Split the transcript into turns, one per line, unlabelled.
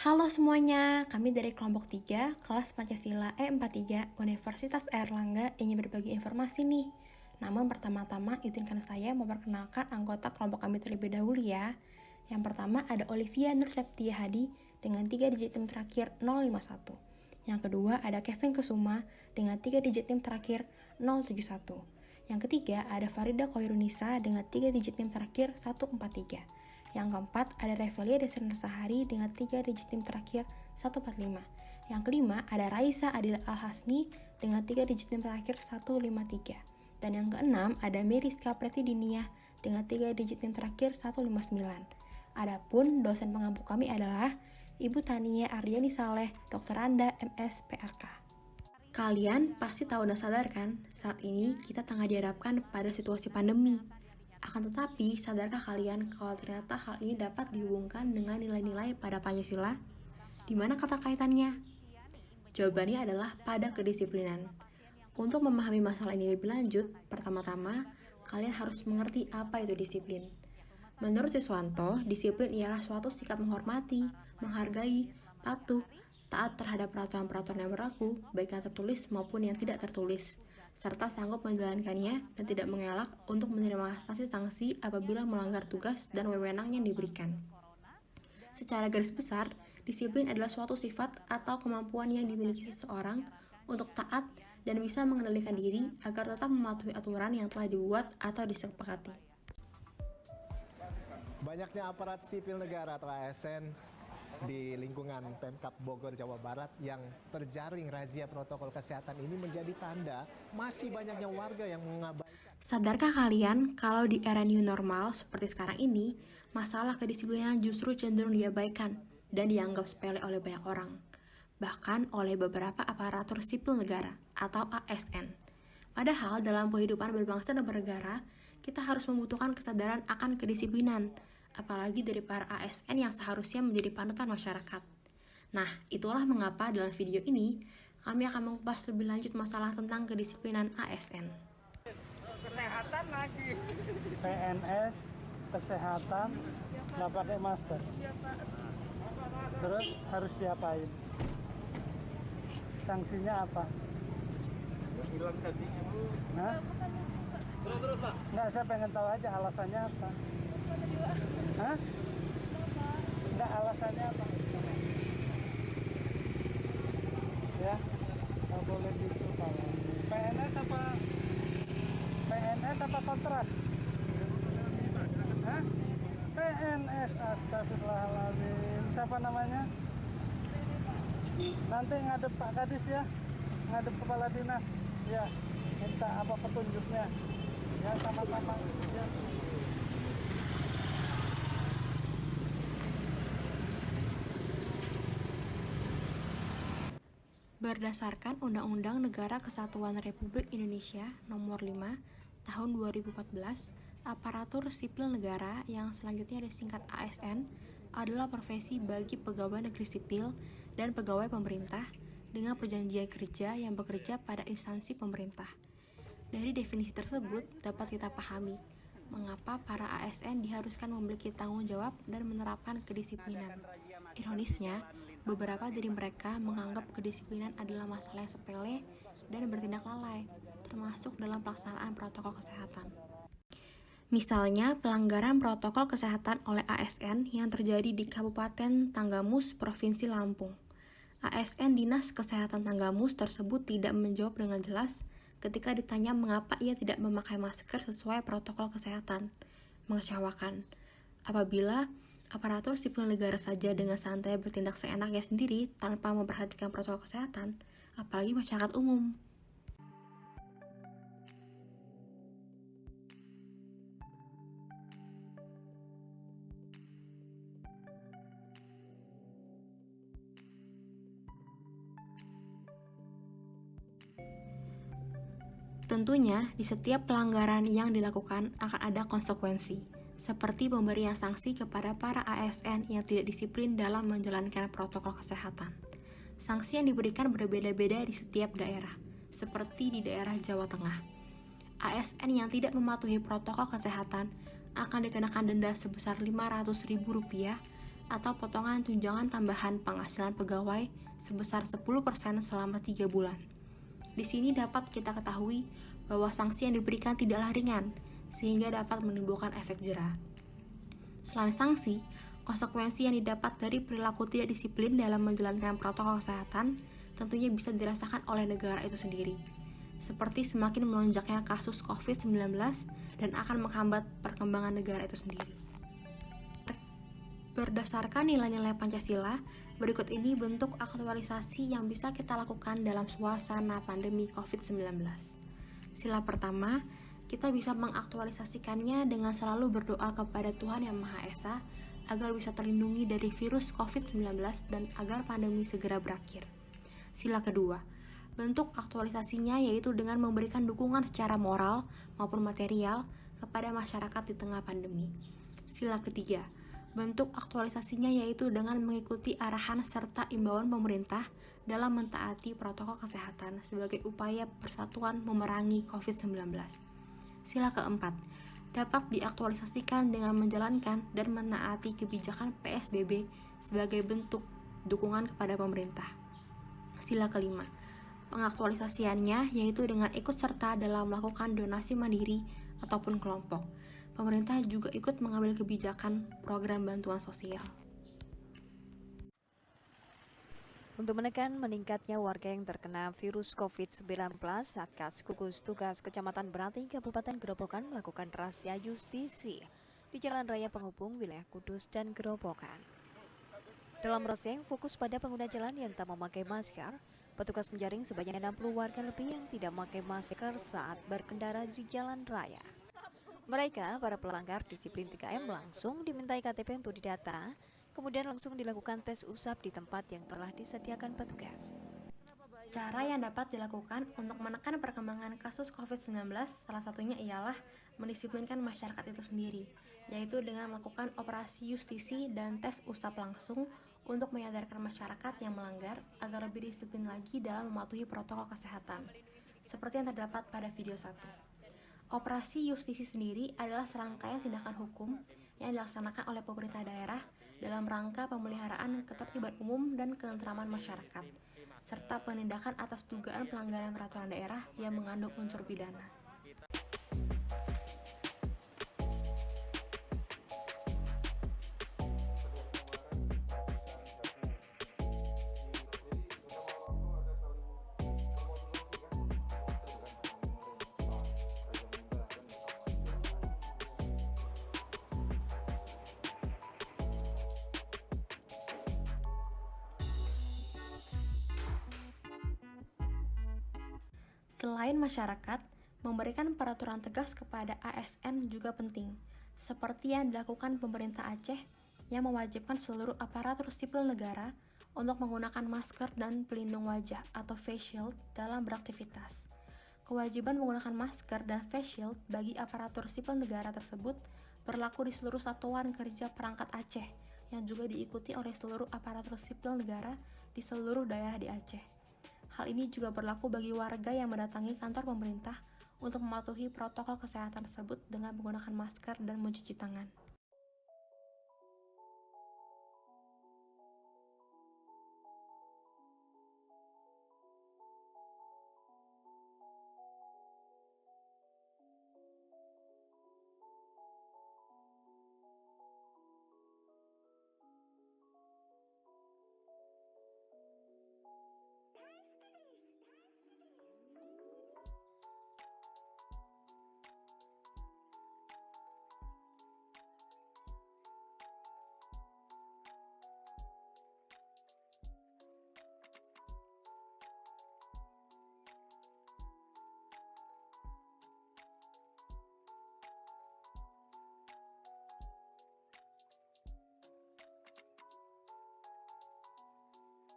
Halo semuanya, kami dari kelompok 3, kelas Pancasila E43, Universitas Airlangga ingin berbagi informasi nih. Namun pertama-tama izinkan saya memperkenalkan anggota kelompok kami terlebih dahulu ya. Yang pertama ada Olivia Nur Septia Hadi dengan 3 digit NIM terakhir 051. Yang kedua ada Kevin Kesuma dengan 3 digit NIM terakhir 071. Yang ketiga ada Farida Koirunisa dengan 3 digit NIM terakhir 143. Yang keempat, ada Revelia Desirna Sahari dengan 3 digit NIM terakhir 145. Yang kelima, ada Raisa Adila Al-Hasni dengan 3 digit NIM terakhir 153. Dan yang keenam, ada Meriska Pretidinia dengan 3 digit NIM terakhir 159. Adapun dosen pengampu kami adalah Ibu Tania Aryani Saleh, Dr. Anda, MS, PAK. Kalian pasti tahu dan sadar kan, saat ini kita tengah dihadapkan pada situasi pandemi. Akan tetapi, sadarkah kalian kalau ternyata hal ini dapat dihubungkan dengan nilai-nilai pada Pancasila? Di mana kata kaitannya? Jawabannya adalah pada kedisiplinan. Untuk memahami masalah ini lebih lanjut, pertama-tama, kalian harus mengerti apa itu disiplin. Menurut Siswanto, disiplin ialah suatu sikap menghormati, menghargai, patuh, taat terhadap peraturan-peraturan yang berlaku, baik yang tertulis maupun yang tidak tertulis, serta sanggup menjalankannya dan tidak mengelak untuk menerima sanksi-sanksi apabila melanggar tugas dan wewenang yang diberikan. Secara garis besar, disiplin adalah suatu sifat atau kemampuan yang dimiliki seseorang untuk taat dan bisa mengendalikan diri agar tetap mematuhi aturan yang telah dibuat atau disepakati.
Banyaknya aparat sipil negara atau ASN di lingkungan Pemkab Bogor, Jawa Barat yang terjaring razia protokol kesehatan ini menjadi tanda masih banyaknya warga yang mengabaikan.
Sadarkah kalian kalau di era new normal seperti sekarang ini, masalah kedisiplinan justru cenderung diabaikan dan dianggap sepele oleh banyak orang, bahkan oleh beberapa aparatur sipil negara atau ASN. Padahal dalam kehidupan berbangsa dan bernegara, kita harus membutuhkan kesadaran akan kedisiplinan, apalagi dari para ASN yang seharusnya menjadi panutan masyarakat. Nah, itulah mengapa dalam video ini, kami akan mengupas lebih lanjut masalah tentang kedisiplinan ASN.
Kesehatan lagi.
PNS, kesehatan, nggak pakai masker. Terus harus diapain? Sanksinya apa?
Hilang gajinya Bu.
Hah?
Terus Pak.
Nggak, saya pengen tahu aja alasannya apa. Hah? Nggak, alasannya apa? Ya, nggak boleh gitu kalau PNS apa kontrak? Hah? PNS, astagfirullahaladzim. Siapa namanya? Nanti ngadep Pak Kadis ya, ngadep kepala dinas. Ya, minta apa petunjuknya. Ya, sama-sama. Ya.
Berdasarkan Undang-Undang Negara Kesatuan Republik Indonesia Nomor 5 Tahun 2014, aparatur sipil negara yang selanjutnya disingkat ASN adalah profesi bagi pegawai negeri sipil dan pegawai pemerintah dengan perjanjian kerja yang bekerja pada instansi pemerintah. Dari definisi tersebut dapat kita pahami mengapa para ASN diharuskan memiliki tanggung jawab dan menerapkan kedisiplinan. Ironisnya, beberapa dari mereka menganggap kedisiplinan adalah masalah yang sepele dan bertindak lalai, termasuk dalam pelaksanaan protokol kesehatan. Misalnya, pelanggaran protokol kesehatan oleh ASN yang terjadi di Kabupaten Tanggamus, Provinsi Lampung. ASN Dinas Kesehatan Tanggamus tersebut tidak menjawab dengan jelas ketika ditanya mengapa ia tidak memakai masker sesuai protokol kesehatan. Mengecewakan. Apabila aparatur sipil negara saja dengan santai bertindak seenaknya sendiri tanpa memperhatikan protokol kesehatan, apalagi masyarakat umum. Tentunya, di setiap pelanggaran yang dilakukan akan ada konsekuensi, seperti pemberian sanksi kepada para ASN yang tidak disiplin dalam menjalankan protokol kesehatan. Sanksi yang diberikan berbeda-beda di setiap daerah, seperti di daerah Jawa Tengah. ASN yang tidak mematuhi protokol kesehatan akan dikenakan denda sebesar Rp500.000 atau potongan tunjangan tambahan penghasilan pegawai sebesar 10% selama 3 bulan. Di sini dapat kita ketahui bahwa sanksi yang diberikan tidaklah ringan, sehingga dapat menimbulkan efek jera. Selain sanksi, konsekuensi yang didapat dari perilaku tidak disiplin dalam menjalankan protokol kesehatan tentunya bisa dirasakan oleh negara itu sendiri, seperti semakin melonjaknya kasus COVID-19 dan akan menghambat perkembangan negara itu sendiri. Berdasarkan nilai-nilai Pancasila, berikut ini bentuk aktualisasi yang bisa kita lakukan dalam suasana pandemi COVID-19. Sila pertama, kita bisa mengaktualisasikannya dengan selalu berdoa kepada Tuhan Yang Maha Esa agar bisa terlindungi dari virus COVID-19 dan agar pandemi segera berakhir. Sila kedua, bentuk aktualisasinya yaitu dengan memberikan dukungan secara moral maupun material kepada masyarakat di tengah pandemi. Sila ketiga, bentuk aktualisasinya yaitu dengan mengikuti arahan serta imbauan pemerintah dalam mentaati protokol kesehatan sebagai upaya persatuan memerangi COVID-19. Sila keempat, dapat diaktualisasikan dengan menjalankan dan menaati kebijakan PSBB sebagai bentuk dukungan kepada pemerintah. Sila kelima, pengaktualisasiannya yaitu dengan ikut serta dalam melakukan donasi mandiri ataupun kelompok. Pemerintah juga ikut mengambil kebijakan program bantuan sosial.
Untuk menekan meningkatnya warga yang terkena virus COVID-19, Satgas Gugus Tugas Kecamatan Berati, Kabupaten Gerobokan melakukan razia justisi di Jalan Raya Penghubung wilayah Kudus dan Gerobokan. Dalam razia yang fokus pada pengguna jalan yang tak memakai masker, petugas menjaring sebanyak 60 warga lebih yang tidak memakai masker saat berkendara di jalan raya. Mereka, para pelanggar disiplin 3M, langsung dimintai KTP untuk didata, kemudian langsung dilakukan tes usap di tempat yang telah disediakan petugas.
Cara yang dapat dilakukan untuk menekan perkembangan kasus COVID-19 salah satunya ialah mendisiplinkan masyarakat itu sendiri, yaitu dengan melakukan operasi justisi dan tes usap langsung untuk menyadarkan masyarakat yang melanggar agar lebih disiplin lagi dalam mematuhi protokol kesehatan, seperti yang terdapat pada video 1. Operasi justisi sendiri adalah serangkaian tindakan hukum yang dilaksanakan oleh pemerintah daerah dalam rangka pemeliharaan ketertiban umum dan ketentraman masyarakat, serta penindakan atas dugaan pelanggaran peraturan daerah yang mengandung unsur pidana. Selain masyarakat, memberikan peraturan tegas kepada ASN juga penting, seperti yang dilakukan pemerintah Aceh yang mewajibkan seluruh aparatur sipil negara untuk menggunakan masker dan pelindung wajah atau face shield dalam beraktivitas. Kewajiban menggunakan masker dan face shield bagi aparatur sipil negara tersebut berlaku di seluruh satuan kerja perangkat Aceh yang juga diikuti oleh seluruh aparatur sipil negara di seluruh daerah di Aceh. Hal ini juga berlaku bagi warga yang mendatangi kantor pemerintah untuk mematuhi protokol kesehatan tersebut dengan menggunakan masker dan mencuci tangan.